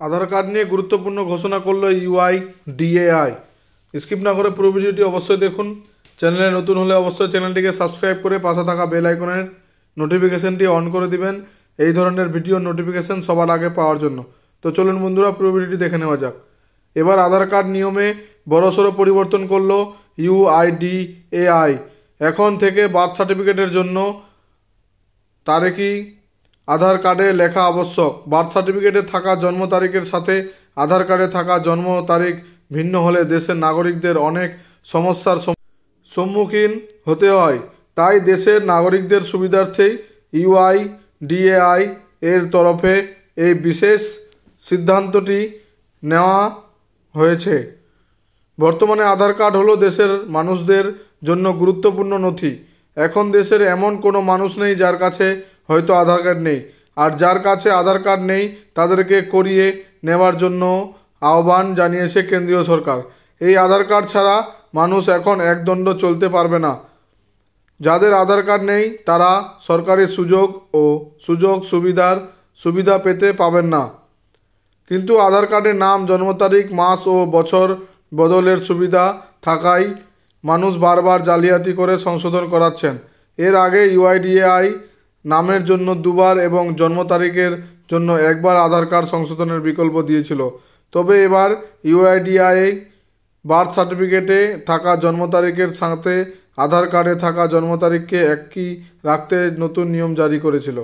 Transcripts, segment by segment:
আধার card নিয়ে গুরুত্বপূর্ণ ঘোষণা করলো ইউআইডিএআই। স্কিপ না করে পুরো ভিডিওটি অবশ্যই দেখুন। চ্যানেলে নতুন হলে অবশ্যই চ্যানেলটিকে সাবস্ক্রাইব করে পাশে থাকা বেল আইকনের নোটিফিকেশনটি অন করে দিবেন এই ধরনের ভিডিও নোটিফিকেশন সবার আগে পাওয়ার জন্য। তো চলুন বন্ধুরা, পুরো ভিডিওটি দেখে নেওয়া যাক। এবার আধার কার্ড নিয়মে বড়সড় পরিবর্তন করলো ইউআইডিএআই। এখন থেকে বার্থ সার্টিফিকেটের জন্য তারিখই আধার কার্ডে লেখা আবশ্যক। বার্থ সার্টিফিকেটে থাকা জন্ম তারিখের সাথে আধার কার্ডে থাকা জন্ম তারিখ ভিন্ন হলে দেশের নাগরিকদের অনেক সমস্যার সম্মুখীন হতে হয়। তাই দেশের নাগরিকদের সুবিধার্থেই ইউআইডিএআই এর তরফে এই বিশেষ সিদ্ধান্তটি নেওয়া হয়েছে। বর্তমানে আধার কার্ড হলো দেশের মানুষদের জন্য গুরুত্বপূর্ণ নথি। এখন দেশের এমন কোনো মানুষ নেই যার কাছে হয়তো আধার কার্ড নেই, আর যার কাছে আধার কার্ড নেই তাদেরকে করিয়ে নেওয়ার জন্য আহ্বান জানিয়েছে কেন্দ্রীয় সরকার। এই আধার কার্ড ছাড়া মানুষ এখন একদণ্ড চলতে পারবে না। যাদের আধার কার্ড নেই তারা সরকারি সুযোগ সুবিধা পেতে পাবেন না। কিন্তু আধার কার্ডে নাম, জন্ম তারিখ, মাস ও বছর বদলের সুবিধা থাকায় মানুষ বারবার জালিয়াতি করে সংশোধন করাচ্ছেন। এর আগে ইউআইডিএআই নামের জন্য দুবার এবং জন্ম তারিখের জন্য একবার আধার কার্ড সংশোধনের বিকল্প দিয়েছিল। তবে এবার ইউআইডিএআই বার্থ সার্টিফিকেটে থাকা জন্ম তারিখের সাথে আধার কার্ডে থাকা জন্ম তারিখকে একই রাখতে নতুন নিয়ম জারি করেছিল।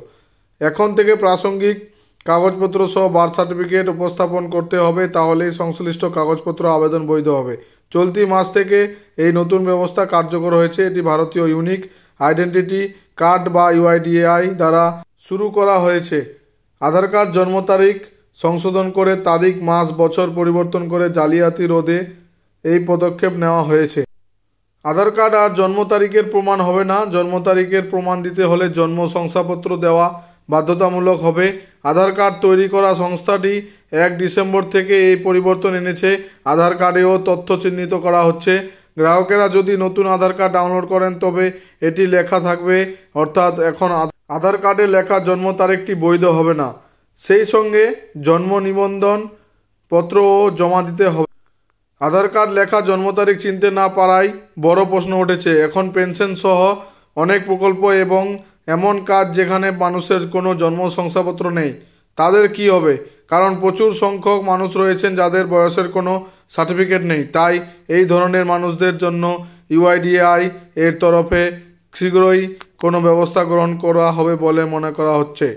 এখন থেকে প্রাসঙ্গিক কাগজপত্র সহ বার্থ সার্টিফিকেট উপস্থাপন করতে হবে, তাহলেই সংশ্লিষ্ট কাগজপত্র আবেদন বৈধ হবে। চলতি মাস থেকে এই নতুন ব্যবস্থা কার্যকর হয়েছে। এটি ভারতীয় ইউনিক আইডেন্টিটি কার্ড বা ইউআইডিএআই দ্বারা শুরু করা হয়েছে। আধার কার্ড জন্ম তারিখ সংশোধন করে তারিখ, মাস, বছর পরিবর্তন করে জালিয়াতি রোধে এই পদক্ষেপ নেওয়া হয়েছে। আধার কার্ড আর জন্ম তারিখের প্রমাণ হবে না। জন্ম তারিখের প্রমাণ দিতে হলে জন্ম শংসাপত্র দেওয়া বাধ্যতামূলক হবে। আধার কার্ড তৈরি করা সংস্থাটি 1 ডিসেম্বর থেকে এই পরিবর্তন এনেছে। আধার কার্ডেও তথ্য চিহ্নিত করা হচ্ছে। গ্রাহকেরা যদি নতুন আধার কার্ড ডাউনলোড করেন তবে এটি লেখা থাকবে, অর্থাৎ এখন আধার কার্ডে লেখা জন্ম তারিখটি বৈধ হবে না। সেই সঙ্গে জন্ম নিবন্ধন পত্রও জমা দিতে হবে। আধার কার্ড লেখা জন্ম তারিখ চিনতে না পারায় বড় প্রশ্ন উঠেছে। এখন পেনশন সহ অনেক প্রকল্প এবং এমন কাজ যেখানে মানুষের কোনো জন্ম শংসাপত্র নেই, তাদের কি হবে? কারণ প্রচুর সংখ্যক মানুষ রয়েছেন যাদের বয়সের কোনো সার্টিফিকেট নেই। তাই এই ধরনের মানুষদের জন্য ইউআইডিএআই এর তরফে শীঘ্রই কোনো ব্যবস্থা গ্রহণ করা হবে বলে মনে করা হচ্ছে।